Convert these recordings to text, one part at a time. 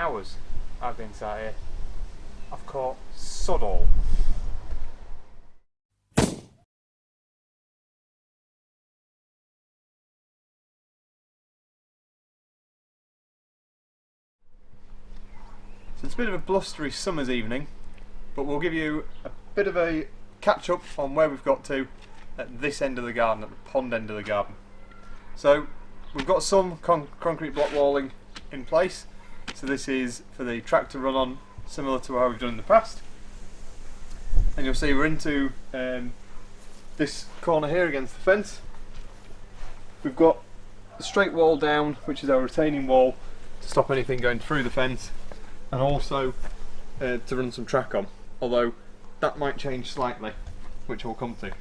hours I've been sat here, I've caught sod all. So it's a bit of a blustery summer's evening, but we'll give you a bit of a catch up on where we've got to at this end of the garden, at the pond end of the garden. So we've got some concrete block walling in place, so this is for the track to run on, similar to how we've done in the past. And you'll see we're into this corner here against the fence. We've got the straight wall down, which is our retaining wall to stop anything going through the fence, and also to run some track on, although that might change slightly, which we'll come to.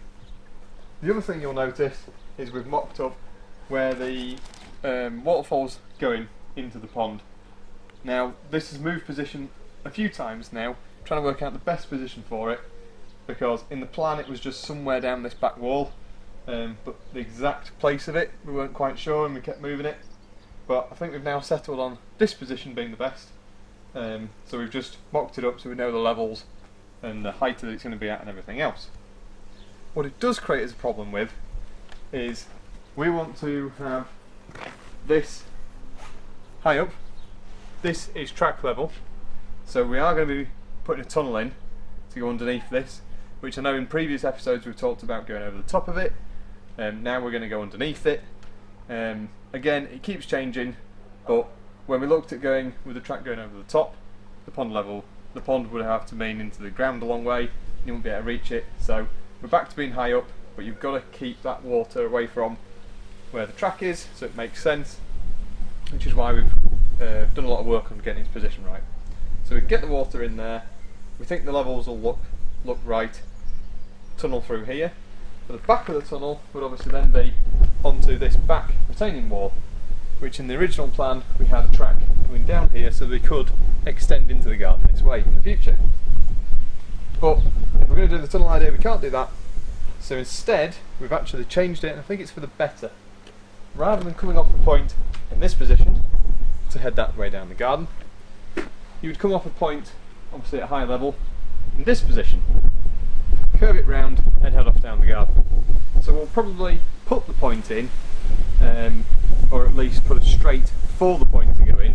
The other thing you'll notice is we've mocked up where the waterfall's going into the pond. Now this has moved position a few times now, trying to work out the best position for it, because in the plan it was just somewhere down this back wall, but the exact place of it we weren't quite sure and we kept moving it. But I think we've now settled on this position being the best, so we've just mocked it up so we know the levels and the height that it's going to be at and everything else. What it does create as a problem with is we want to have this high up. This is track level, so we are going to be putting a tunnel in to go underneath this, which I know in previous episodes we've talked about going over the top of it. Now we're going to go underneath it. Again, it keeps changing, but when we looked at going with the track going over the top, the pond would have to mean into the ground a long way, and you wouldn't be able to reach it. So we're back to being high up, but you've got to keep that water away from where the track is, so it makes sense, which is why we've done a lot of work on getting its position right. So we can get the water in there, we think the levels will look right, tunnel through here. But the back of the tunnel would obviously then be onto this back retaining wall, which in the original plan we had a track coming down here so we could extend into the garden this way in the future. But if we're going to do the tunnel idea, we can't do that. So instead we've actually changed it, and I think it's for the better. Rather than coming off the point in this position to head that way down the garden, you would come off a point obviously at high level in this position, curve it round and head off down the garden. So we'll probably put the point in, or at least put it straight for the point to go in,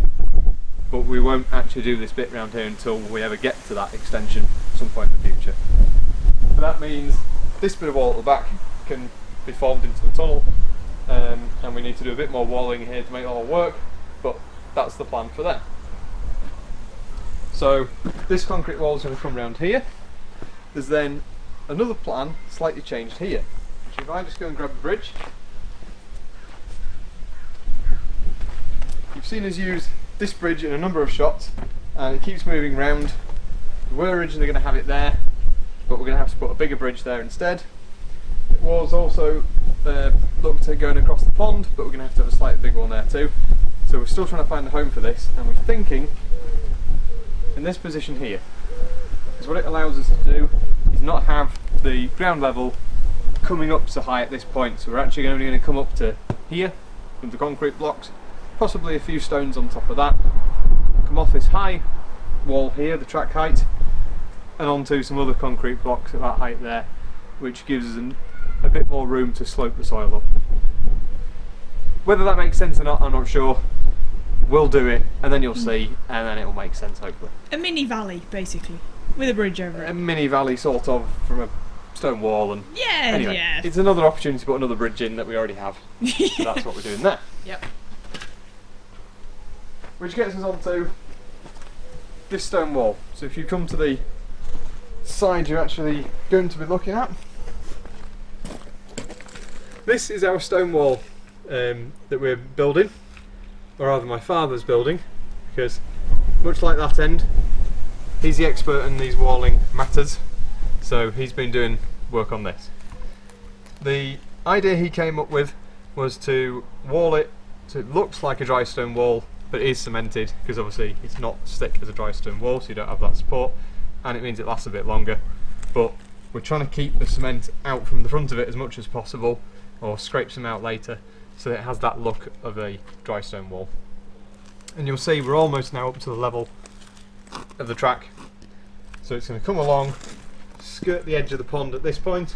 but we won't actually do this bit round here until we ever get to that extension at some point in the future. But that means this bit of wall at the back can be formed into the tunnel, and we need to do a bit more walling here to make it all work, but that's the plan for that. So this concrete wall is going to come round here. There's then another plan slightly changed here, which if I just go and grab a bridge, you've seen us use this bridge in a number of shots and it keeps moving round. We were originally going to have it there, but we're going to have to put a bigger bridge there instead. It was also looked at going across the pond, but we're going to have a slightly bigger one there too. So we're still trying to find a home for this, and we're thinking in this position here, because what it allows us to do is not have the ground level coming up so high at this point. So we're actually only going to come up to here with the concrete blocks, possibly a few stones on top of that, come off this high wall here, the track height, and onto some other concrete blocks at that height there, which gives us a bit more room to slope the soil up. Whether that makes sense or not, I'm not sure. We'll do it, and then you'll see, and then it'll make sense, hopefully. A mini valley, basically, with a bridge over it. A mini valley, sort of, from a stone wall, and anyway, yeah. It's another opportunity to put another bridge in that we already have. So that's what we're doing there. Yep. Which gets us onto this stone wall. So if you come to the side you're actually going to be looking at, this is our stone wall that we're building, or rather my father's building, because much like that end, he's the expert in these walling matters, so he's been doing work on this. The idea he came up with was to wall it so it looks like a dry stone wall, but it is cemented, because obviously it's not as thick as a dry stone wall, so you don't have that support, and it means it lasts a bit longer. But we're trying to keep the cement out from the front of it as much as possible, or scrape some out later, so that it has that look of a dry stone wall. and you'll see we're almost now up to the level of the track. So it's going to come along, skirt the edge of the pond at this point,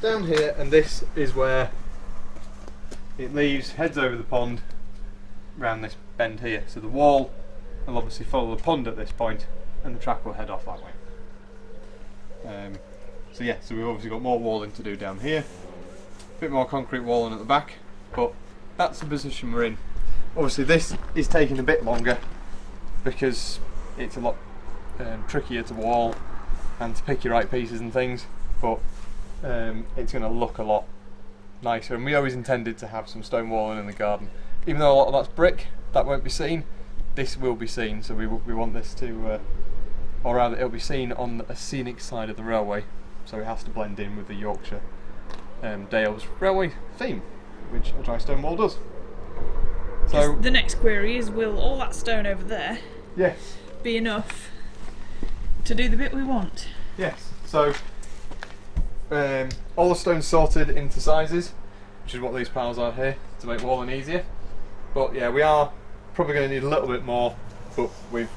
down here, and this is where it leaves, heads over the pond, round this bend here. So the wall will obviously follow the pond at this point, and the track will head off that way. So yeah, so we've obviously got more walling to do down here, a bit more concrete walling at the back, but that's the position we're in. Obviously this is taking a bit longer because it's a lot trickier to wall and to pick your right pieces and things, but it's going to look a lot nicer, and we always intended to have some stone walling in the garden. Even though a lot of that's brick, that won't be seen, this will be seen, so we want this to, or rather it'll be seen on a scenic side of the railway, so it has to blend in with the Yorkshire Dales railway theme, which a dry stone wall does. So the next query is, will all that stone over there yes, be enough to do the bit we want? yes, so all the stones sorted into sizes, which is what these piles are here, to make walling easier. But yeah, we are probably going to need a little bit more, but we've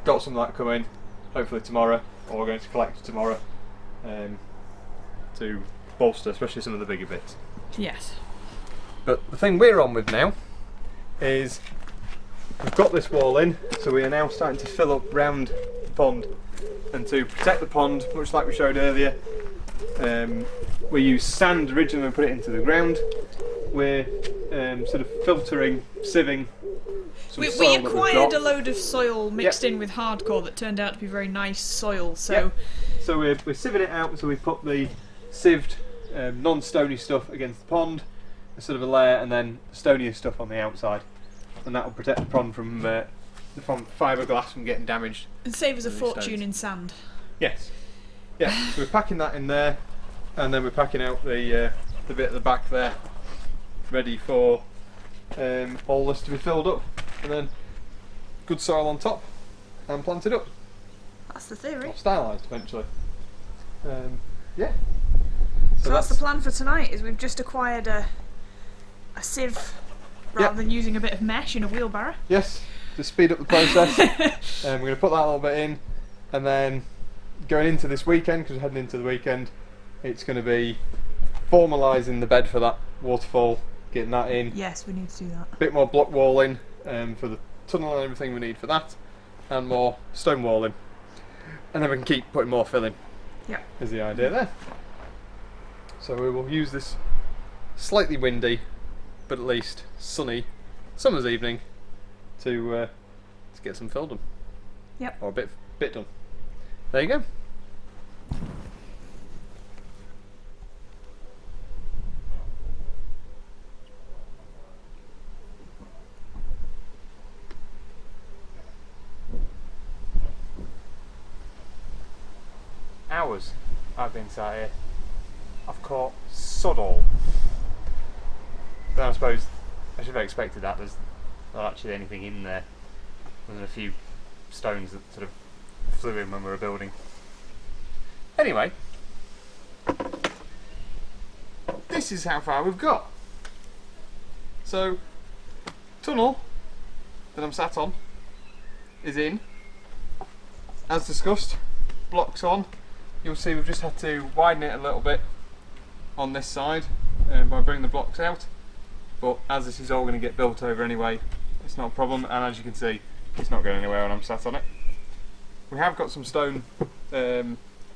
got some of that coming hopefully tomorrow, or we're going to collect tomorrow to bolster especially some of the bigger bits. Yes. But the thing we're on with now is we've got this wall in, so we are now starting to fill up round the pond, and to protect the pond, much like we showed earlier, we use sand originally and put it into the ground. We're sort of filtering, sieving some We soil that we've acquired got. a load of soil mixed in with hardcore that turned out to be very nice soil, so Yep. So we're sieving it out, so we put the sieved non-stony stuff against the pond, a sort of a layer, and then stonier stuff on the outside, and that will protect the pond from fiberglass from getting damaged. and save us a These fortune stones. in sand. Yes. Yeah, so we're packing that in there, and then we're packing out the bit at the back there, ready for all this to be filled up, and then good soil on top, and planted up, That's the theory. or stylised eventually. Yeah. So that's the plan for tonight, is we've just acquired a sieve rather Yep. than using a bit of mesh in a wheelbarrow. Yes, to speed up the process. We're going to put that a little bit in, and then going into this weekend, because we're heading into the weekend, it's going to be formalising the bed for that waterfall, getting that in, Yes, we need to do that. a bit more block walling for the tunnel and everything we need for that, and more stone walling, and then we can keep putting more fill in. Yep. Is the idea there. So we will use this slightly windy but at least sunny summer's evening to get some fill done. Yep. Or a bit done. There you go. Hours I've been sat here. I've caught sod all. But I suppose I should have expected that. There's not actually anything in there, other than a few stones that sort of flew in when we were building. Anyway, this is how far we've got. So, tunnel that I'm sat on is in, as discussed, blocks on. You'll see we've just had to widen it a little bit on this side by bringing the blocks out, but as this is all going to get built over anyway, it's not a problem, and as you can see, it's not going anywhere when I'm sat on it. We have got some stone sort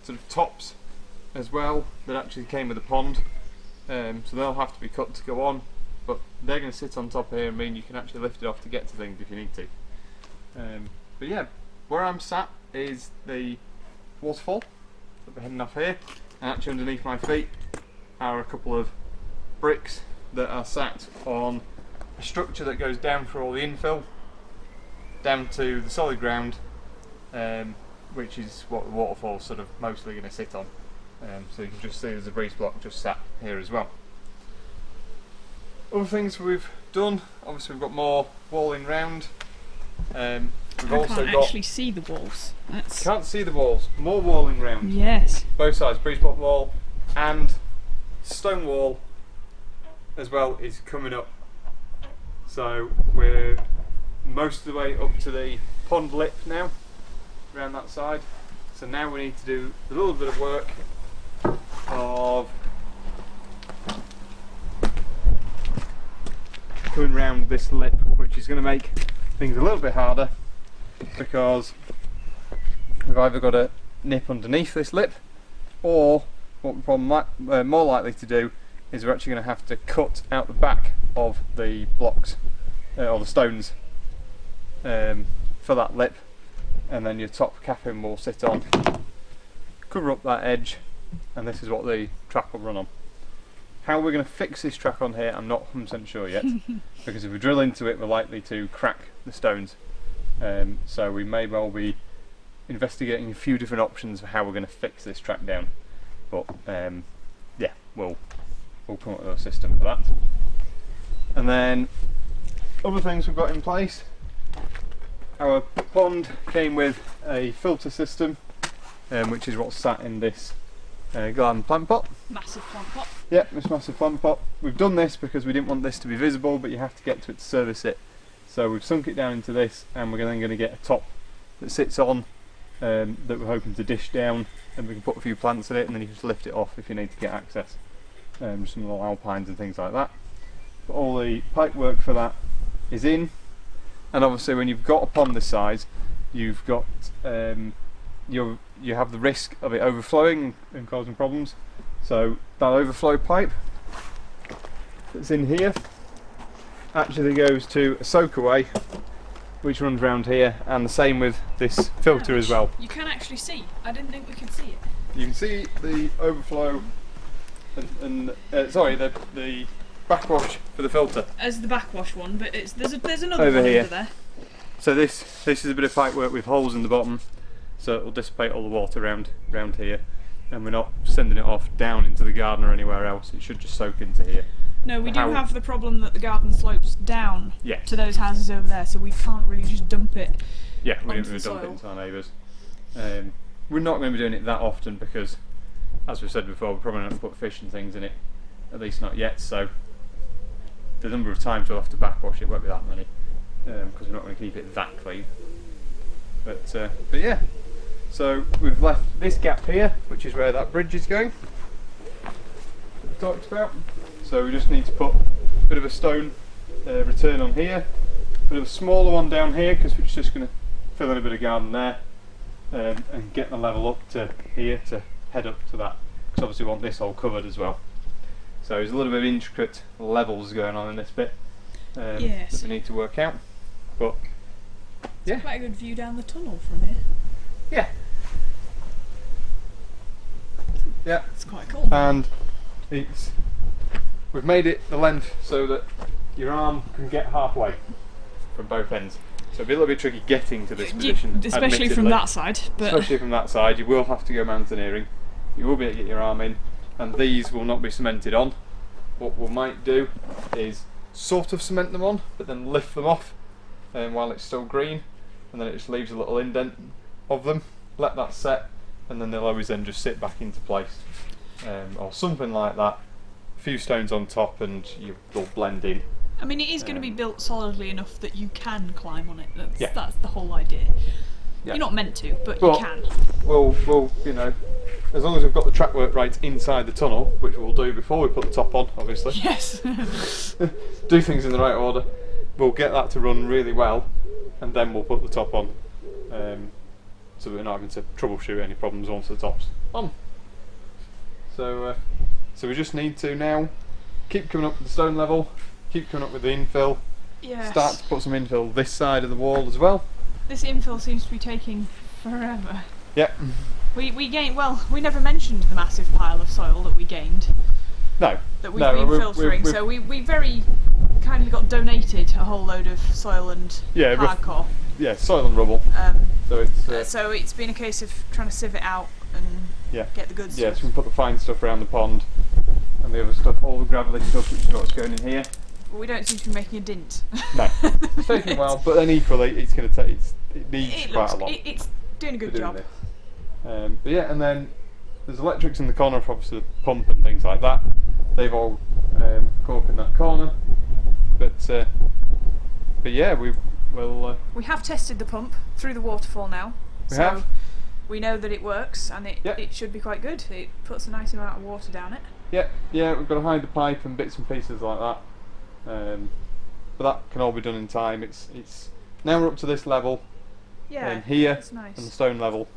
of tops as well that actually came with the pond, so they'll have to be cut to go on, but they're going to sit on top here and mean you can actually lift it off to get to things if you need to. But yeah, where I'm sat is the waterfall that we're heading off here, and actually underneath my feet are a couple of bricks that are sat on a structure that goes down through all the infill down to the solid ground, which is what the waterfall's sort of mostly going to sit on. So you can just see there's a breeze block just sat here as well. Other things we've done, obviously we've got more walling round. We've I also can't got, actually see the walls. That's... can't see the walls, more walling round. Yes. Both sides, breeze block wall and stone wall as well is coming up. So we're most of the way up to the pond lip now, around that side. So now we need to do a little bit of work of coming round this lip, which is going to make things a little bit harder because we've either got to nip underneath this lip, or what we're probably more likely to do is we're actually going to have to cut out the back of the blocks or the stones for that lip, and then your top capping will sit on, cover up that edge, and this is what the track will run on. How we're going to fix this track on here I'm not 100% sure yet, because if we drill into it we're likely to crack the stones, so we may well be investigating a few different options for how we're going to fix this track down, but yeah, we'll come up with a system for that. And then other things we've got in place, our pond came with a filter system, which is what's sat in this garden plant pot. Massive plant pot. Yep, this massive plant pot. We've done this because we didn't want this to be visible, but you have to get to it to service it. So we've sunk it down into this, and we're then going to get a top that sits on, that we're hoping to dish down, and we can put a few plants in it, and then you can just lift it off if you need to get access. Some little alpines and things like that. But all the pipe work for that is in, and obviously when you've got a pond this size, you've got you have the risk of it overflowing and causing problems. So that overflow pipe that's in here actually goes to a soakaway which runs around here, and the same with this filter as well. You can actually see. I didn't think we could see it. You can see the overflow and sorry, the backwash for the filter. As the backwash one, but there's another over one here. Under there. So this is a bit of pipe work with holes in the bottom, so it will dissipate all the water around here, and we're not sending it off down into the garden or anywhere else. It should just soak into here. No, we do have the problem that the garden slopes down to those houses over there, so we can't really just dump it. Yeah, we onto don't the dump it soil. into our neighbours. We're not going to be doing it that often because, as we've said before, we're probably not going to put fish and things in it, at least not yet. So the number of times we'll have to backwash it won't be that many, because we're not going to keep it that clean. But yeah, so we've left this gap here, which is where that bridge is going, that we talked about. So we just need to put a bit of a stone return on here, a bit of a smaller one down here, because we're just going to fill in a bit of garden there, and get the level up to here to head up to that, because obviously we want this all covered as well. So there's a little bit of intricate levels going on in this bit that we need to work out. But yeah, it's quite a good view down the tunnel from here. Yeah. Yeah. It's quite cool. And we've made it the length so that your arm can get halfway from both ends. So it'll be a little bit tricky getting to this position, especially from that side. But especially from that side, you will have to go mountaineering. You will be able to get your arm in, and these will not be cemented on. What we might do is sort of cement them on, but then lift them off while it's still green, and then it just leaves a little indent of them. Let that set, and then they'll always then just sit back into place, or something like that. A few stones on top, and you'll blend in. I mean, it is going to be built solidly enough that you can climb on it. That's the whole idea. Yeah. You're not meant to, but you can. We'll, you know, as long as we've got the track work right inside the tunnel, which we'll do before we put the top on, obviously. Yes. Do things in the right order. We'll get that to run really well, and then we'll put the top on, so we're not having to troubleshoot any problems once the top's on. So we just need to now keep coming up with the stone level, keep coming up with the infill. Yes. Start to put some infill this side of the wall as well. This infill seems to be taking forever. Yep. We gained, well, we never mentioned the massive pile of soil that we gained. No. That we've been filtering, so we very kindly got donated a whole load of soil and hardcore. Soil and rubble. So it's been a case of trying to sieve it out and get the good stuff. Yeah, so we can put the fine stuff around the pond, and the other stuff, all the gravelly stuff, which is what's going in here. Well, we don't seem to be making a dint. No, it's taking a while, but then equally, it's going to take. It needs quite a lot. It's doing a good job. But yeah, and then there's electrics in the corner for obviously the pump and things like that. They've all come up in that corner. But yeah, we will. We have tested the pump through the waterfall now. We have. We know that it works, and it should be quite good. It puts a nice amount of water down it. Yeah, we've got to hide the pipe and bits and pieces like that. But that can all be done in time. It's now we're up to this level. Yeah, and here it's nice. and the stone level,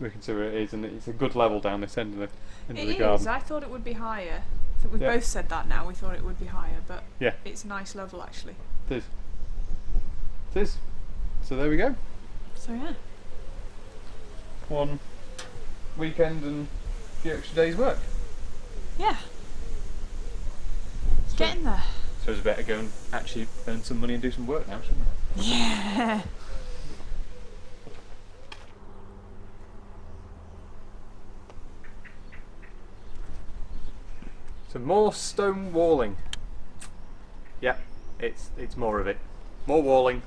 we can see where it is, and it's a good level down this end of the It garden. is. I thought it would be higher. I think we both said that now. We thought it would be higher, but it's a nice level actually. It is. It is. So there we go. So yeah. One weekend and a few extra days' work. Yeah. It's getting there. So it's better go and actually earn some money and do some work now, shouldn't we? Yeah. So more stone walling. Yeah, it's more of it. More walling,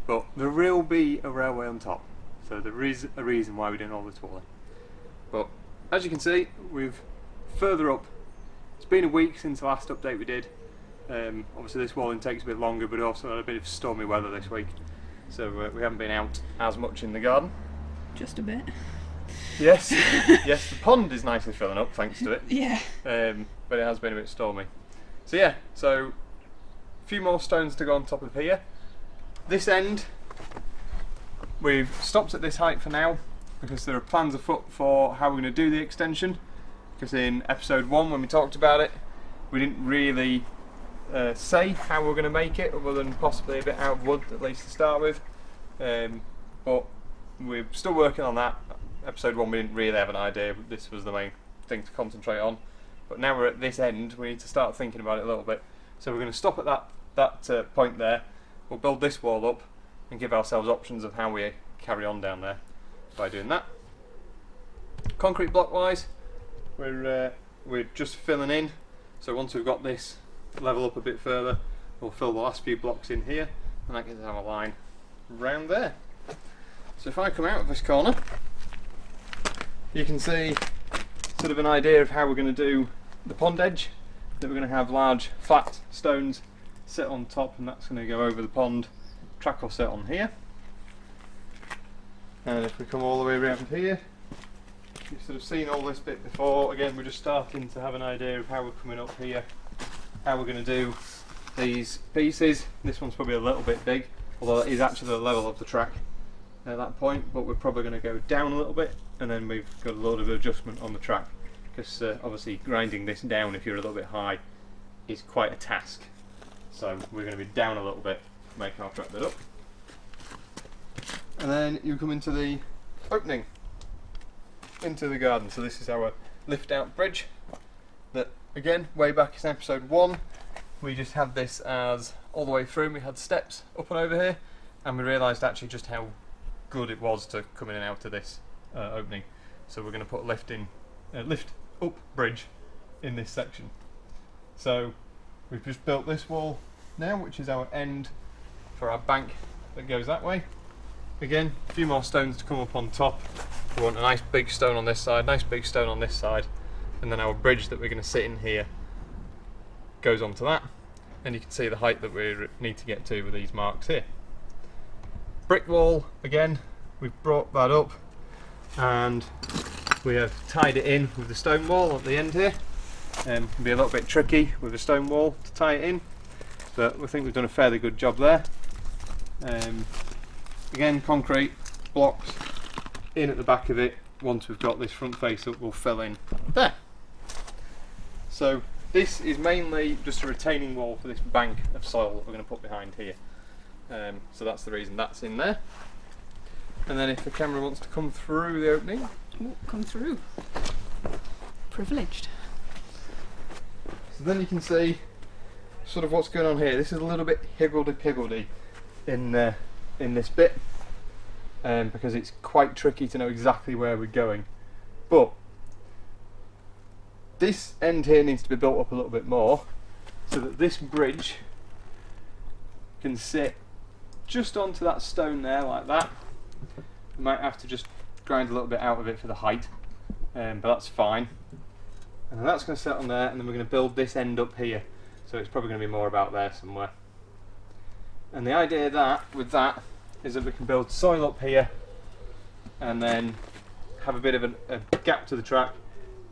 but there will be a railway on top. So there is a reason why we're doing all this walling. But as you can see, we've further up. It's been a week since the last update we did. Obviously this walling takes a bit longer, but also had a bit of stormy weather this week. So we haven't been out as much in the garden. Just a bit. Yes, yes, the pond is nicely filling up thanks to it. Yeah. But it has been a bit stormy. So yeah, so a few more stones to go on top of here. This end, we've stopped at this height for now because there are plans afoot for how we're going to do the extension. Because in episode 1 when we talked about it, we didn't really say how we're going to make it, other than possibly a bit out of wood at least to start with. But we're still working on that. Episode 1 we didn't really have an idea, but this was the main thing to concentrate on. But now we're at this end, we need to start thinking about it a little bit. So we're going to stop at that point there. We'll build this wall up and give ourselves options of how we carry on down there by doing that. Concrete block wise, we're just filling in. So once we've got this level up a bit further, we'll fill the last few blocks in here, and that gives us our line round there. So if I come out of this corner, you can see sort of an idea of how we're going to do the pond edge. That we're going to have large flat stones sit on top, and that's going to go over the pond. Track will sit on here, and if we come all the way around here, you've sort of seen all this bit before. Again, we're just starting to have an idea of how we're coming up here, how we're going to do these pieces. This one's probably a little bit big, although it is actually the level of the track at that point, but we're probably going to go down a little bit, and then we've got a lot of adjustment on the track, because obviously grinding this down if you're a little bit high is quite a task. So we're going to be down a little bit to make our track bit up. And then you come into the opening into the garden. So this is our lift out bridge that, again, way back in episode 1 we just had this as all the way through, and we had steps up and over here, and we realised actually just how good it was to come in and out of this opening. So we're going to put a lift up bridge in this section. So we've just built this wall now, which is our end for our bank that goes that way. Again, a few more stones to come up on top. We want a nice big stone on this side, nice big stone on this side, and then our bridge that we're going to sit in here goes onto that, and you can see the height that we need to get to with these marks here. Brick wall, again, we've brought that up and we have tied it in with the stone wall at the end here. It can be a little bit tricky with the stone wall to tie it in, but we think we've done a fairly good job there. Again, concrete blocks in at the back of it. Once we've got this front face up, we'll fill in there. So this is mainly just a retaining wall for this bank of soil that we're going to put behind here. So that's the reason that's in there. And then if the camera wants to come through the opening. Ooh, come through. Privileged. So then you can see sort of what's going on here. This is a little bit higgledy-piggledy in this bit, because it's quite tricky to know exactly where we're going. But this end here needs to be built up a little bit more, so that this bridge can sit just onto that stone there like that. We might have to just grind a little bit out of it for the height, but that's fine. And then that's going to sit on there, and then we're going to build this end up here. so it's probably going to be more about there somewhere. And the idea with that is that we can build soil up here and then have a bit of a gap to the track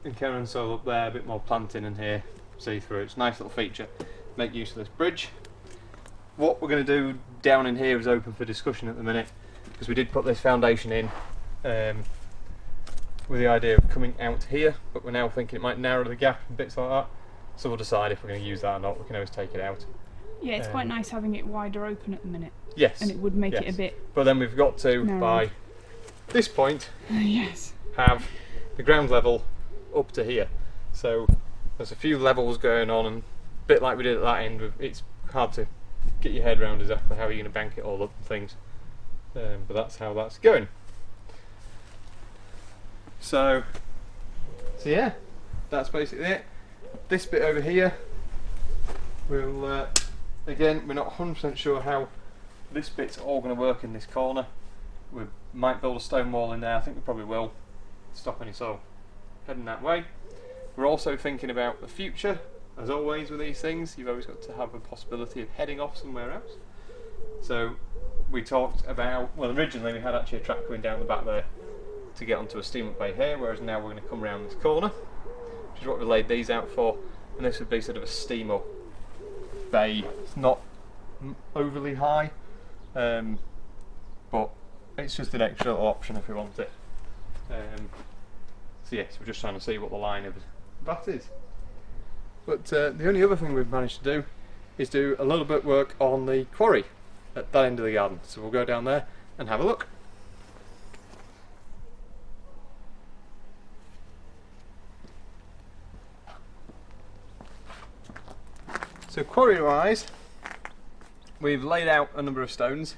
and carry on soil up there, a bit more planting in here, see through. It's a nice little feature. Make use of this bridge. What we're going to do down in here is open for discussion at the minute, because we did put this foundation in with the idea of coming out here, but we're now thinking it might narrow the gap and bits like that, so we'll decide if we're going to use that or not. We can always take it out. Yeah, it's quite nice having it wider open at the minute. Yes. And it would make it a bit But then we've got to, narrow. by this point, yes, have the ground level up to here. So there's a few levels going on, and a bit like we did at that end, it's hard to get your head around exactly how you're going to bank it all up and things. But that's how that's going. So yeah, that's basically it. This bit over here, we'll again, we're not 100% sure how this bit's all going to work in this corner. We might build a stone wall in there. I think we probably will, stop any soil heading that way. We're also thinking about the future. As always with these things, you've always got to have a possibility of heading off somewhere else. So we talked about, well, originally we had actually a track going down the back there to get onto a steam up bay here, whereas now we're going to come around this corner, which is what we laid these out for, and this would be sort of a steam up bay. It's not overly high, but it's just an extra little option if we want it. So yes, we're just trying to see what the line of that is. But the only other thing we've managed to do is do a little bit of work on the quarry at that end of the garden. So we'll go down there and have a look. So quarry wise, we've laid out a number of stones.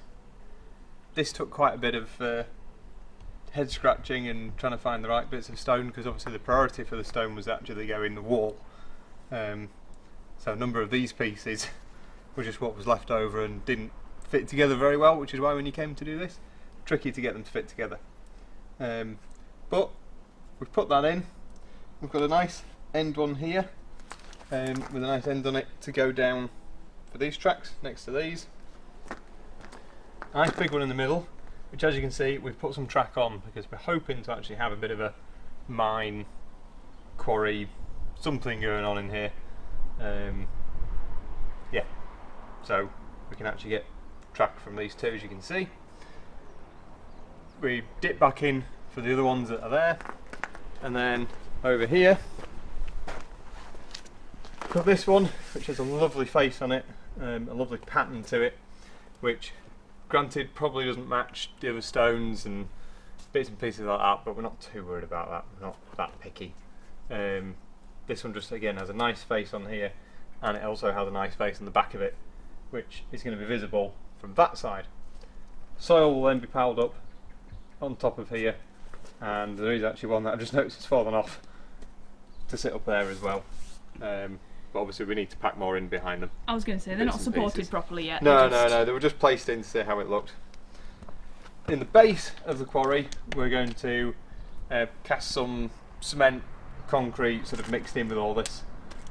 This took quite a bit of head scratching and trying to find the right bits of stone, because obviously the priority for the stone was actually go in the wall. So a number of these pieces were just what was left over and didn't fit together very well, which is why when you came to do this, tricky to get them to fit together. But we've put that in. We've got a nice end one here, with a nice end on it to go down for these tracks next to these. Nice big one in the middle, which, as you can see, we've put some track on because we're hoping to actually have a bit of a mine, quarry, something going on in here. Yeah, so we can actually get track from these two, as you can see. We dip back in for the other ones that are there, and then over here got this one, which has a lovely face on it, a lovely pattern to it, which granted probably doesn't match the other stones and bits and pieces like that, but we're not too worried about that. We're not that picky. This one just again has a nice face on here, and it also has a nice face on the back of it, which is going to be visible from that side. Soil will then be piled up on top of here, and there is actually one that I just noticed has fallen off to sit up there as well. But obviously we need to pack more in behind them. I was going to say, they're not supported properly yet. No, they were just placed in to see how it looked. In the base of the quarry, we're going to cast some cement, concrete, sort of mixed in with all this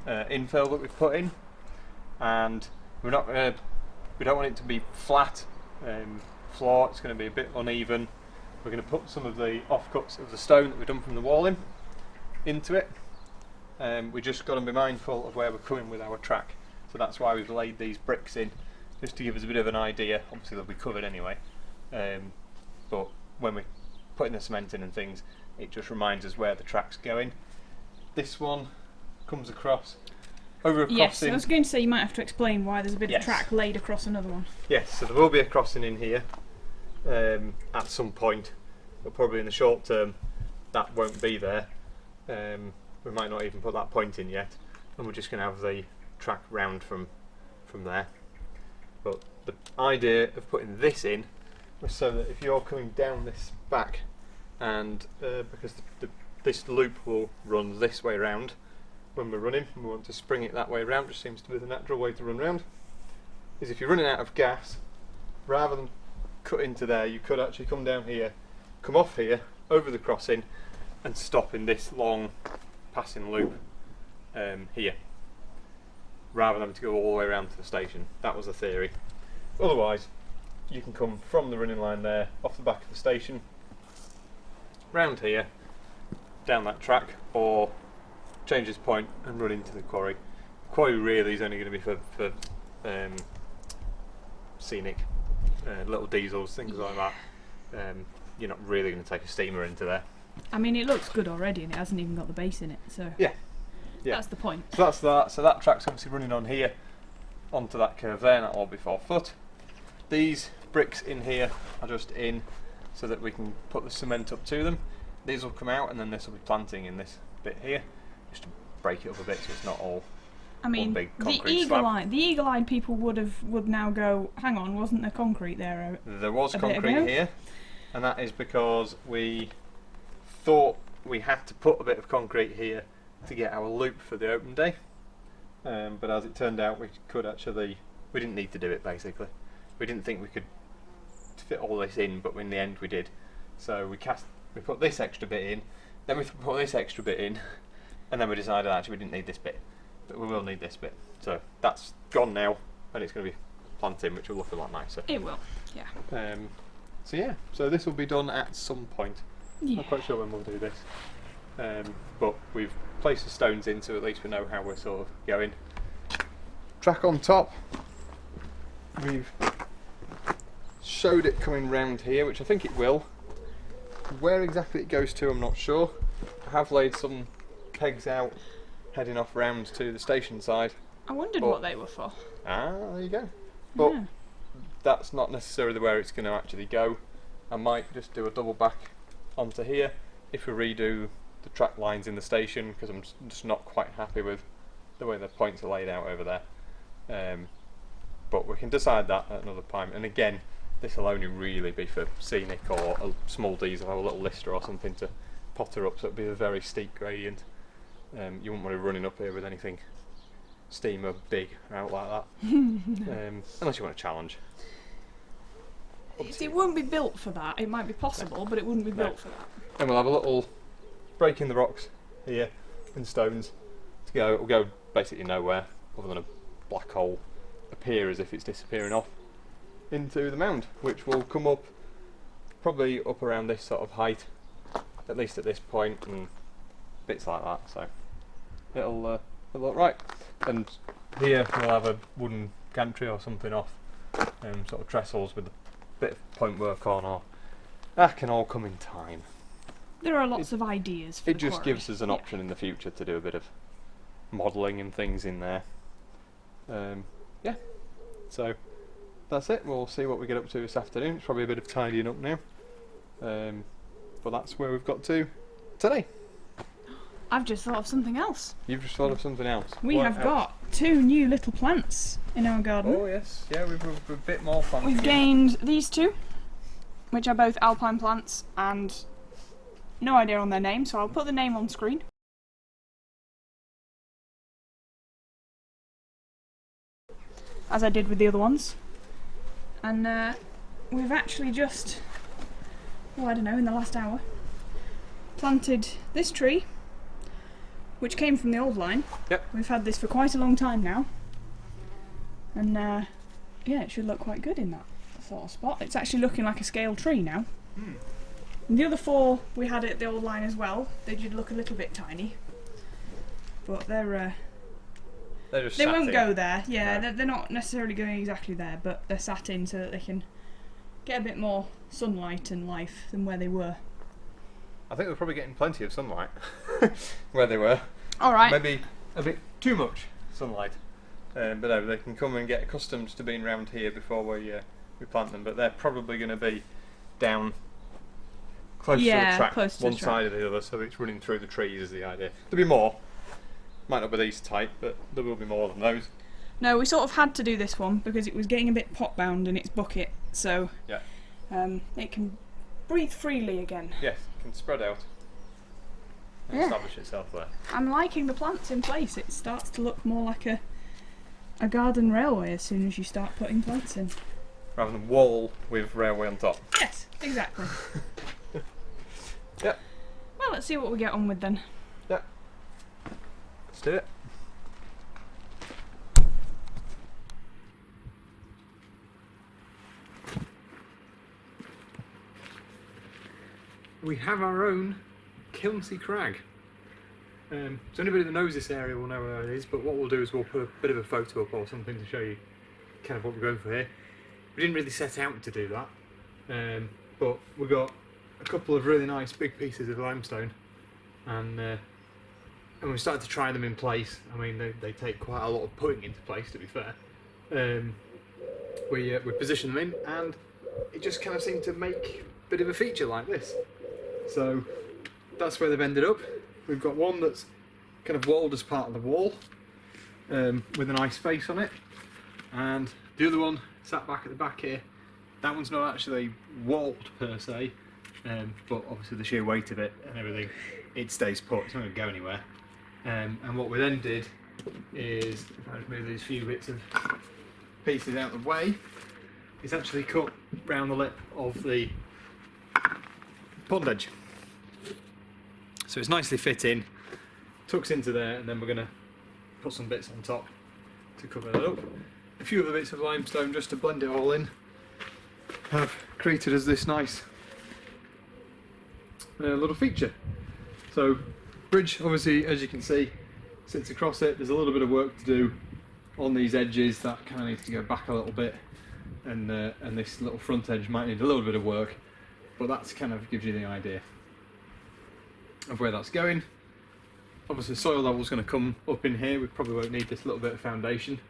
infill that we've put in, and we don't want it to be flat floor. It's going to be a bit uneven. We're going to put some of the offcuts of the stone that we've done from the wall into it. We just got to be mindful of where we're coming with our track, so that's why we've laid these bricks in, just to give us a bit of an idea. Obviously they'll be covered anyway, but when we're putting the cement in and things, it just reminds us where the track's going. This one comes across over a crossing. Yes, I was going to say you might have to explain why there's a bit of track laid across another one. Yes, so there will be a crossing in here at some point, but probably in the short term that won't be there. We might not even put that point in yet, and we're just going to have the track round from there. But the idea of putting this in was so that if you're coming down this back, and because this loop will run this way round when we're running, and we want to spring it that way round, just seems to be the natural way to run round, is if you're running out of gas, rather than cut into there, you could actually come down here, come off here, over the crossing, and stop in this long passing loop here. rather than to go all the way around to the station. That was the theory. Otherwise, you can come from the running line there, off the back of the station, round here, down that track, or change this point and run into the quarry. The quarry really is only going to be for scenic, little diesels, things like that. You're not really going to take a steamer into there. I mean, it looks good already, and it hasn't even got the base in it, so yeah, that's the point. So that's that. So that track's obviously running on here, onto that curve there, and that'll all be 4 foot. These bricks in here are just in so that we can put the cement up to them. These will come out, and then this will be planting in this bit here, just to break it up a bit so it's not all one big concrete slab. The eagle-eyed people would now go, hang on, wasn't there concrete there? There was concrete here, and that is because we thought we had to put a bit of concrete here to get our loop for the open day, but as it turned out we didn't need to do it basically. We didn't think we could fit all this in, but in the end we did. So we put this extra bit in, then we put this extra bit in, and then we decided actually we didn't need this bit, but we will need this bit. So that's gone now, and it's going to be planting, which will look a lot nicer. It will, yeah. So this will be done at some point. Yeah. Not quite sure when we'll do this, but we've placed the stones in, so at least we know how we're sort of going. Track on top, we've showed it coming round here, which I think it will. Where exactly it goes to, I'm not sure. I have laid some pegs out, heading off round to the station side. I wondered what they were for. Ah, there you go. But that's not necessarily where it's going to actually go. I might just do a double back onto here if we redo the track lines in the station, because I'm just not quite happy with the way the points are laid out over there. But we can decide that at another time. And again, this will only really be for scenic or a small diesel or a little lister or something to potter up, so it'll be a very steep gradient. You wouldn't want to be running up here with anything steamer big out like that, unless you want a challenge. It wouldn't be built for that. It might be possible, but it wouldn't be built for that. And we'll have a little break in the rocks here in stones to go. It'll go basically nowhere other than a black hole appear as if it's disappearing off into the mound, which will come up probably up around this sort of height, at least at this point, and bits like that. So it'll look right. And here we'll have a wooden gantry or something off, sort of trestles with a bit of point work on, or that can all come in time. There are lots of ideas for it the just quarry. gives us an option in the future to do a bit of modelling and things in there. So that's it. We'll see what we get up to this afternoon. It's probably a bit of tidying up now, but that's where we've got to today. I've just thought of something else. You've just thought of something else. We have got 2 new little plants in our garden. Oh yes, yeah, we've a bit more planting. We've gained these 2, which are both alpine plants, and no idea on their name, so I'll put the name on screen. As I did with the other ones. And we've actually just, I don't know, in the last hour, planted this tree, which came from the old line. Yep. We've had this for quite a long time now. And yeah, it should look quite good in that sort of spot. It's actually looking like a scale tree now. And the other 4 we had at the old line as well. They did look a little bit tiny. But they won't go there. Yeah, no. They're not necessarily going exactly there, but they're sat in so that they can get a bit more sunlight and life than where they were. I think they're probably getting plenty of sunlight where they were. Alright. Maybe a bit too much sunlight. But no, they can come and get accustomed to being around here before we plant them. But they're probably going to be down close to the track, one side or the other, so it's running through the trees is the idea. There'll be more. Might not be these tight, but there will be more than those. No, we sort of had to do this one because it was getting a bit pot bound in its bucket, so it can breathe freely again. Yes, it can spread out and establish itself there. I'm liking the plants in place. It starts to look more like a garden railway as soon as you start putting plants in. Rather than wall with railway on top. Yes, exactly. Yeah. Well, let's see what we get on with then. Yeah. Let's do it. we have our own Kilnsey Crag. So anybody that knows this area will know where it is, but what we'll do is we'll put a bit of a photo up or something to show you kind of what we're going for here. We didn't really set out to do that, but we got a couple of really nice big pieces of limestone, and we started to try them in place. I mean, they take quite a lot of putting into place, to be fair. We positioned them in, and it just kind of seemed to make a bit of a feature like this. So that's where they've ended up. We've got one that's kind of walled as part of the wall, with a nice face on it, and the other one sat back at the back here. That one's not actually walled per se, but obviously the sheer weight of it and everything, it stays put, it's not going to go anywhere. And what we then did is, if I just move these few bits of pieces out of the way, is actually cut round the lip of the pond edge. So it's nicely fit in, tucks into there, and then we're going to put some bits on top to cover that up. A few other bits of limestone just to blend it all in have created us this nice little feature. So bridge, obviously, as you can see, sits across it. There's a little bit of work to do on these edges. That kind of needs to go back a little bit, and this little front edge might need a little bit of work, but that's kind of gives you the idea of where that's going. Obviously soil level's going to come up in here. We probably won't need this little bit of foundation,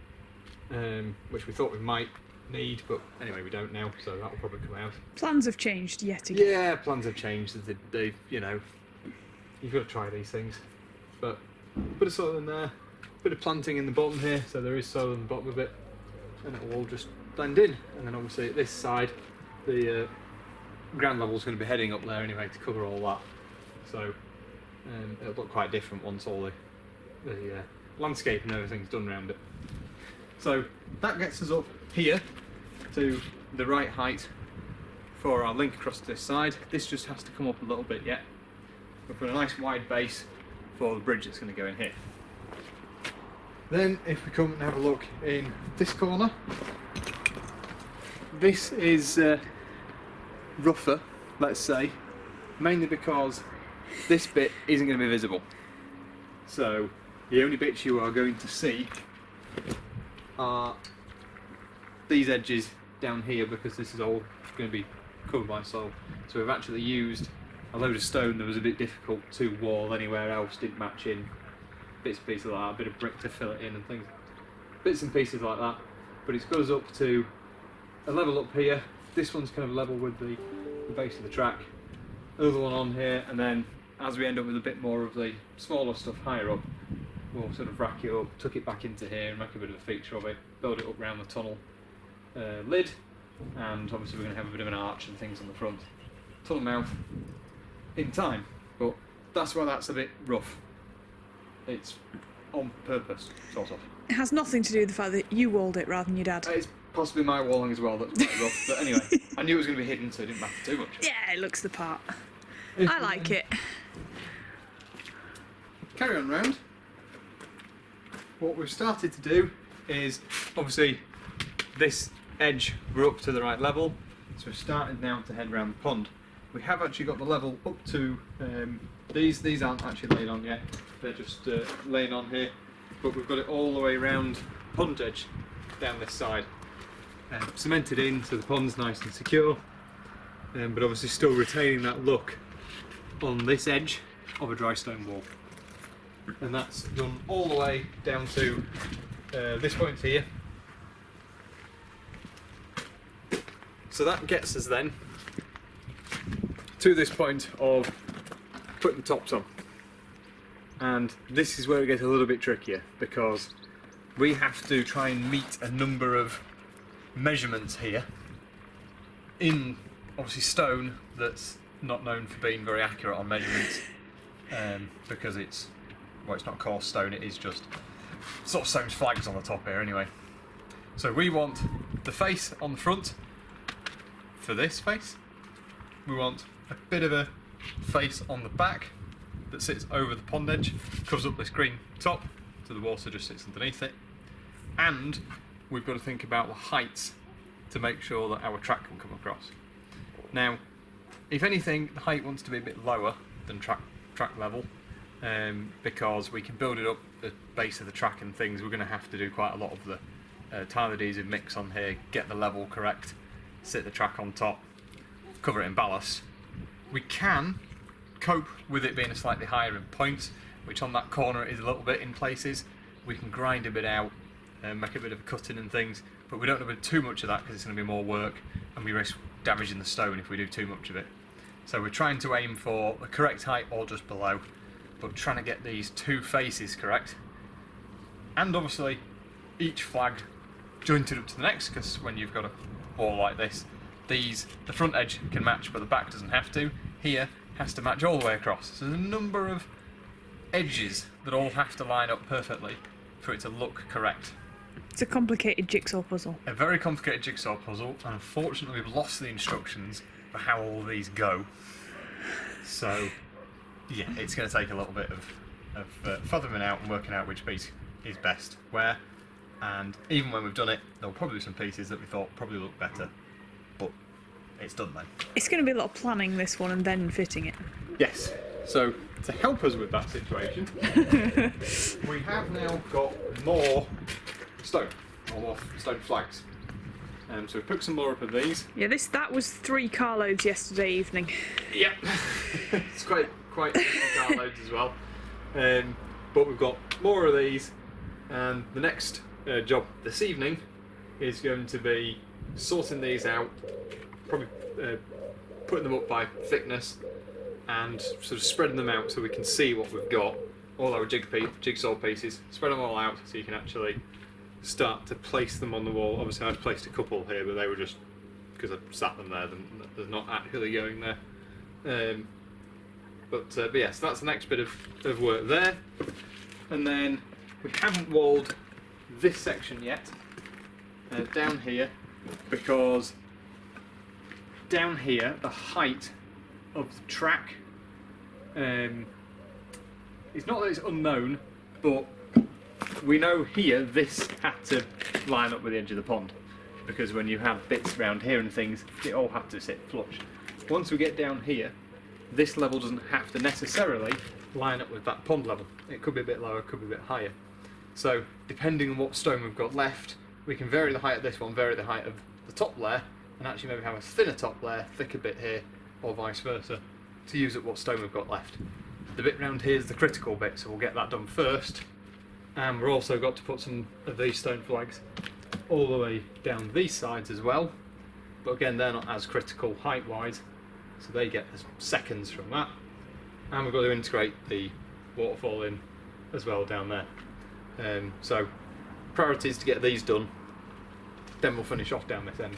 which we thought we might need, but anyway we don't now, so that'll probably come out. Plans have changed yet again. Yeah, plans have changed. They you know, you've got to try these things. But a bit of soil in there, a bit of planting in the bottom here, so there is soil in the bottom of it, and it will all just blend in. And then obviously at this side, the ground level is going to be heading up there anyway to cover all that. So it'll look quite different once all the landscape and everything's done around it. So that gets us up here to the right height for our link across to this side. This just has to come up a little bit yet. We've got a nice wide base for the bridge that's going to go in here. Then if we come and have a look in this corner, this is rougher, let's say, mainly because this bit isn't going to be visible. So the only bits you are going to see are these edges down here, because this is all going to be covered by soil. So we've actually used a load of stone that was a bit difficult to wall anywhere else, didn't match in, bits and pieces like that, a bit of brick to fill it in and things, bits and pieces like that. But it's got us up to a level up here. This one's kind of level with the base of the track. Another one on here, and then as we end up with a bit more of the smaller stuff higher up, we'll sort of rack it up, tuck it back into here and make a bit of a feature of it, build it up around the tunnel lid, and obviously we're going to have a bit of an arch and things on the front. Tunnel mouth in time, but that's why that's a bit rough. It's on purpose, sort of. It has nothing to do with the fact that you walled it rather than your dad. It's possibly my walling as well that's quite rough, but anyway, I knew it was going to be hidden, so it didn't matter too much. Yeah, it looks the part. I like it. Carry on round. What we've started to do is, obviously, this edge we're up to the right level, so we've started now to head round the pond. We have actually got the level up to, these aren't actually laid on yet, they're just laying on here, but we've got it all the way around the pond edge down this side. Cemented in so the pond's nice and secure, but obviously still retaining that look on this edge of a dry stone wall. And that's done all the way down to this point here. So that gets us then to this point of putting the tops on. And this is where it gets a little bit trickier, because we have to try and meet a number of measurements here in obviously stone that's not known for being very accurate on measurements, because it's not coarse stone, it is just sort of stone's flags on the top here anyway. So we want the face on the front for this face, we want a bit of a face on the back that sits over the pond edge, covers up this green top so the water just sits underneath it, and we've got to think about the heights to make sure that our track can come across. Now, if anything, the height wants to be a bit lower than track level, because we can build it up the base of the track and things. We're going to have to do quite a lot of the tile adhesive mix on here, get the level correct, sit the track on top, cover it in ballast. We can cope with it being a slightly higher in points, which on that corner is a little bit in places. We can grind a bit out and make a bit of a cutting and things, but we don't want to do too much of that because it's going to be more work and we risk damaging the stone if we do too much of it. So we're trying to aim for the correct height or just below, but trying to get these two faces correct, and obviously each flag jointed up to the next, because when you've got a wall like this, the front edge can match but the back doesn't have to. Here has to match all the way across. So there's a number of edges that all have to line up perfectly for it to look correct. It's a complicated jigsaw puzzle. A very complicated jigsaw puzzle, and unfortunately we've lost the instructions for how all these go. So yeah, it's going to take a little bit of feathering out and working out which piece is best where, and even when we've done it, there'll probably be some pieces that we thought probably look better, but it's done then. It's going to be a lot of planning, this one, and then fitting it. Yes. So to help us with that situation, we have now got more stone, or more stone flags. So we picked some more up of these. Yeah, that was 3 carloads yesterday evening. Yep. It's quite carloads as well. But we've got more of these, and the next job this evening is going to be sorting these out, probably putting them up by thickness and sort of spreading them out so we can see what we've got, all our jigsaw pieces, spread them all out so you can actually start to place them on the wall. Obviously I've placed a couple here, but they were just because I sat them there, they're not actually going there. But yes, that's the next bit of work there. And then we haven't walled this section yet, down here, because down here the height of the track, it's not that it's unknown, but we know here this had to line up with the edge of the pond, because when you have bits around here and things, it all had to sit flush. Once we get down here, this level doesn't have to necessarily line up with that pond level. It could be a bit lower, it could be a bit higher. So depending on what stone we've got left, we can vary the height of this one, vary the height of the top layer, and actually maybe have a thinner top layer, thicker bit here, or vice versa, to use up what stone we've got left. The bit round here is the critical bit, so we'll get that done first. And we've also got to put some of these stone flags all the way down these sides as well. But again, they're not as critical height-wise, so they get seconds from that. And we've got to integrate the waterfall in as well down there. So priority is to get these done, then we'll finish off down this end.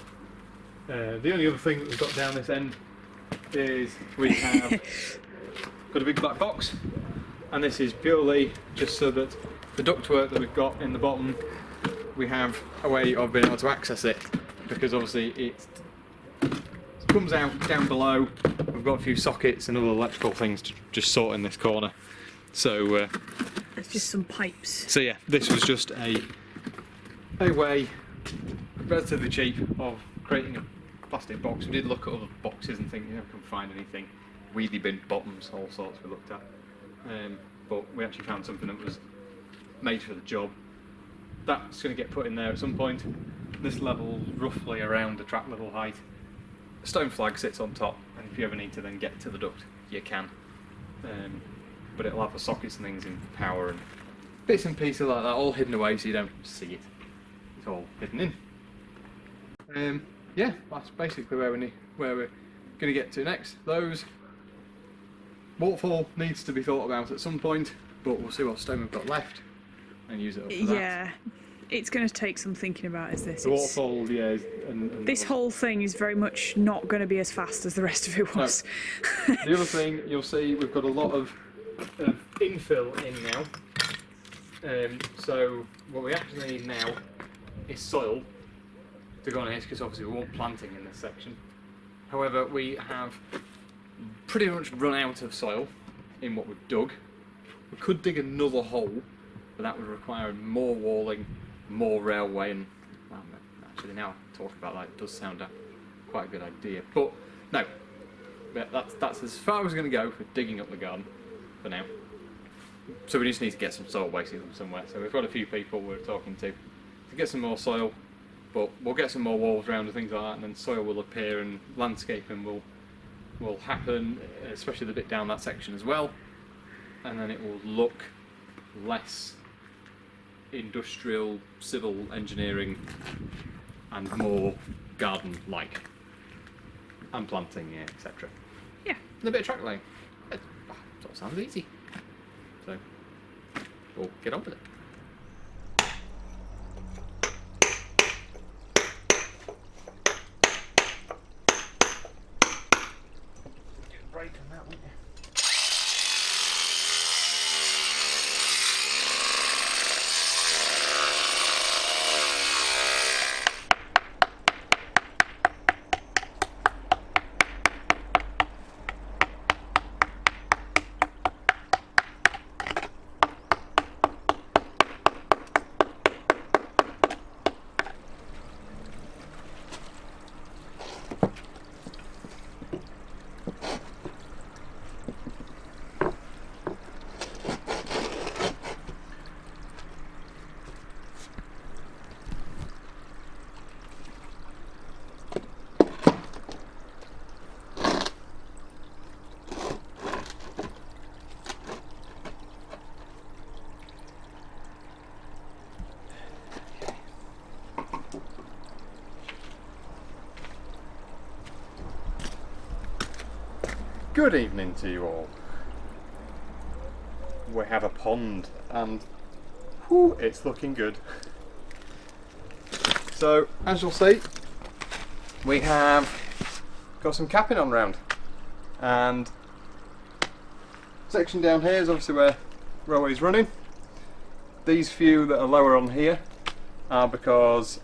The only other thing that we've got down this end is we have got a big black box, and this is purely just so that the ductwork that we've got in the bottom, we have a way of being able to access it, because obviously it comes out down below. We've got a few sockets and other electrical things to just sort in this corner. So it's just some pipes. So yeah, this was just a way, relatively cheap, of creating a plastic box. We did look at other boxes and think, couldn't find anything. Wheelie bin bottoms, all sorts we looked at. But we actually found something that was made for the job. That's going to get put in there at some point. This level roughly around the track level height. A stone flag sits on top, and if you ever need to then get to the duct, you can. But it'll have the sockets and things in power and bits and pieces like that, all hidden away so you don't see it. It's all hidden in. Yeah, that's basically where we're going to get to next. Those waterfall needs to be thought about at some point, but we'll see what stone we've got left and use it up for that. Yeah, it's going to take some thinking about, is this? The waterfall, yeah. And this whole thing is very much not going to be as fast as the rest of it was. No. The other thing you'll see, we've got a lot of infill in now. So what we actually need now is soil to go on here, because obviously we want planting in this section. However, we have pretty much run out of soil in what we've dug. We could dig another hole, but that would require more walling, more railway, and well, actually now talking about that, it does sound quite a good idea. But no, yeah, that's as far as we're going to go for digging up the garden for now. So we just need to get some soil basically from somewhere. So we've got a few people we're talking to get some more soil, but we'll get some more walls around and things like that, and then soil will appear and landscaping will happen, especially the bit down that section as well, and then it will look less industrial, civil engineering, and more garden-like, and planting, yeah, etc. Yeah, and a bit of track laying. It sort of sounds easy. So we'll get on with it. Break on that, wouldn't you? Good evening to you all. We have a pond and whew, it's looking good. So as you'll see, we have got some capping on round, and section down here is obviously where railway's running. These few that are lower on here are because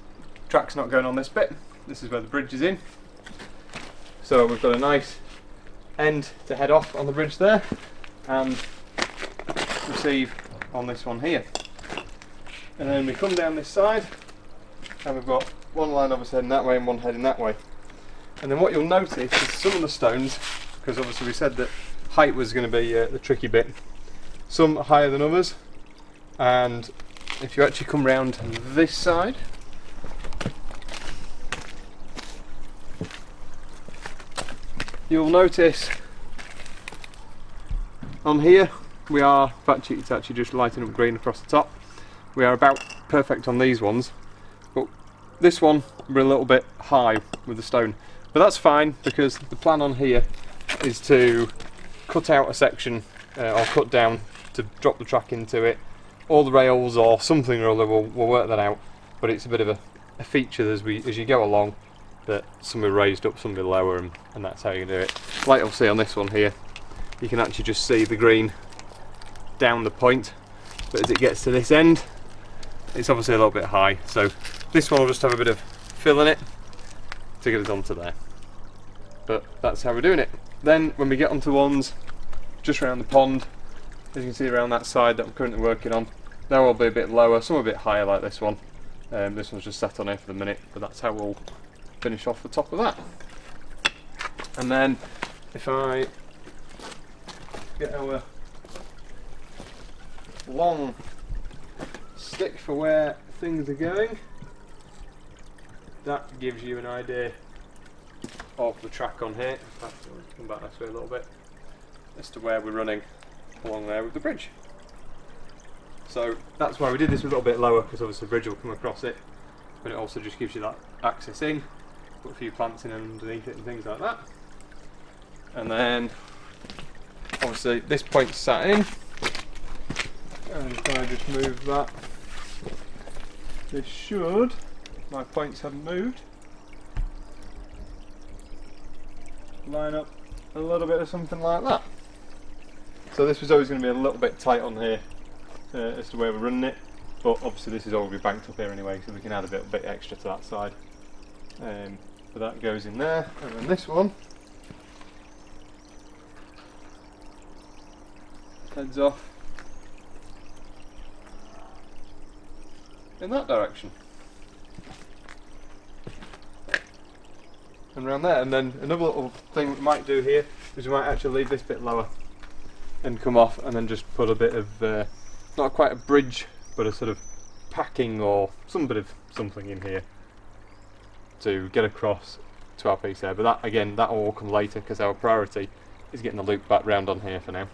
track's not going on this bit. This is where the bridge is in. So we've got a nice end to head off on the bridge there and receive on this one here. And then we come down this side and we've got one line obviously heading that way and one heading that way. And then what you'll notice is some of the stones, because obviously we said that height was going to be the tricky bit, some are higher than others, and if you actually come round this side, you'll notice on here we are, it's actually just lighting up green across the top, we are about perfect on these ones, but this one we're a little bit high with the stone, but that's fine because the plan on here is to cut out a section or cut down to drop the track into it, all the rails or something or other, we'll work that out, but it's a bit of a feature as you go along, that some are raised up, some are lower, and that's how you do it. Like you'll see on this one here, you can actually just see the green down the point, but as it gets to this end, it's obviously a little bit high, so this one will just have a bit of fill in it to get us onto there. But that's how we're doing it. Then when we get onto ones just around the pond, as you can see around that side that I'm currently working on, they'll all be a bit lower, some are a bit higher like this one. This one's just sat on here for the minute, but that's how we'll finish off the top of that. And then if I get our long stick for where things are going, that gives you an idea of the track on here. In fact, I'll come back this way a little bit as to where we're running along there with the bridge. So that's why we did this a little bit lower, because obviously the bridge will come across it, but it also just gives you that access in. Put a few plants in underneath it and things like that. And then obviously this point's sat in, and if I just move that, this should, my points haven't moved, line up a little bit of something like that. So this was always going to be a little bit tight on here as to where we're running it, but obviously this is already banked up here anyway, so we can add a bit extra to that side. But that goes in there, and then this one heads off in that direction. and around there. And then another little thing we might do here is we might actually leave this bit lower and come off, and then just put a bit of not quite a bridge, but a sort of packing or some bit of something in here to get across to our piece there. But that, again, that will all come later, because our priority is getting the loop back round on here for now.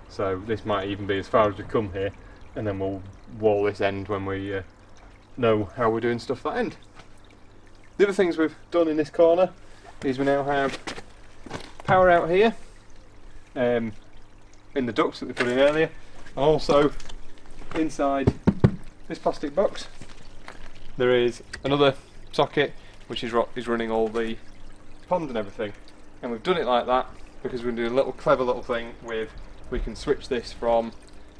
So this might even be as far as we come here, and then we'll wall this end when we know how we're doing stuff that end. The other things we've done in this corner is we now have power out here in the ducts that we put in earlier, and also inside this plastic box there is another socket which is running all the pond and everything. And we've done it like that because we're doing a little clever little thing with, we can switch this from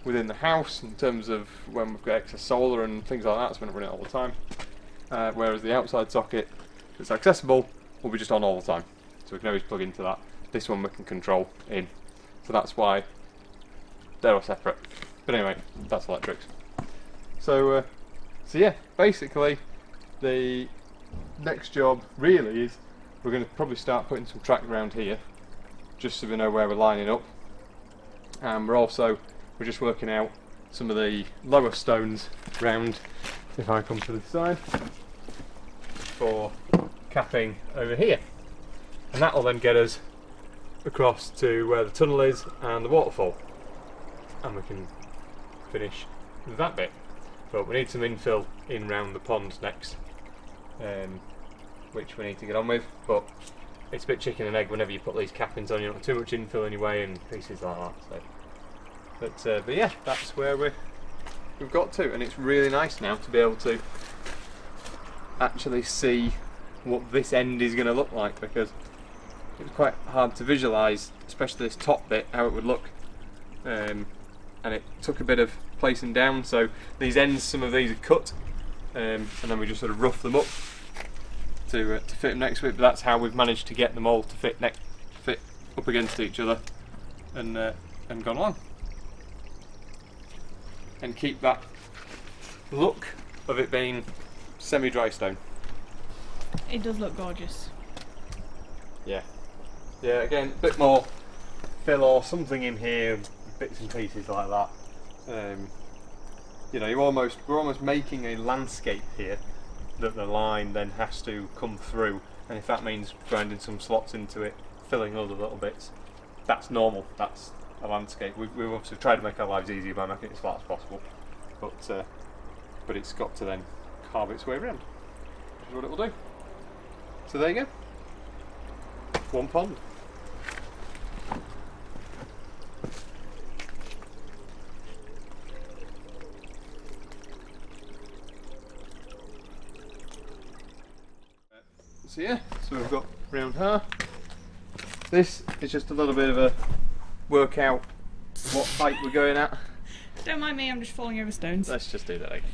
within the house in terms of when we've got extra solar and things like that, so we're not running it all the time. Whereas the outside socket that's accessible will be just on all the time, so we can always plug into that. This one we can control in, so that's why they're all separate. But anyway, that's electrics. So yeah, basically the next job really is we're going to probably start putting some track around here, just so we know where we're lining up. And we're just working out some of the lower stones round, if I come to this side, for capping over here. And that will then get us across to where the tunnel is and the waterfall. And we can finish with that bit. But we need some infill in round the pond next, which we need to get on with. But it's a bit chicken and egg whenever you put these cappings on. You don't want too much infill anyway and pieces like that. So. But yeah, that's where we've got to, and it's really nice now to be able to actually see what this end is going to look like, because it was quite hard to visualise, especially this top bit, how it would look. And it took a bit of placing down, so these ends, some of these are cut, and then we just sort of rough them up to fit them next to it. But that's how we've managed to get them all to fit up against each other and gone along, and keep that look of it being semi-dry stone. It does look gorgeous. Yeah, again, a bit more fill or something in here, bits and pieces like that. You know, we're almost making a landscape here that the line then has to come through, and if that means grinding some slots into it, filling other little bits, that's normal. That's a landscape. We've obviously tried to make our lives easier by making it as flat as possible, but it's got to then carve its way around, which is what it will do. So there you go, one pond. So yeah, so we've got round here. This is just a little bit of a work out what height we're going at. Don't mind me, I'm just falling over stones. Let's just do that again.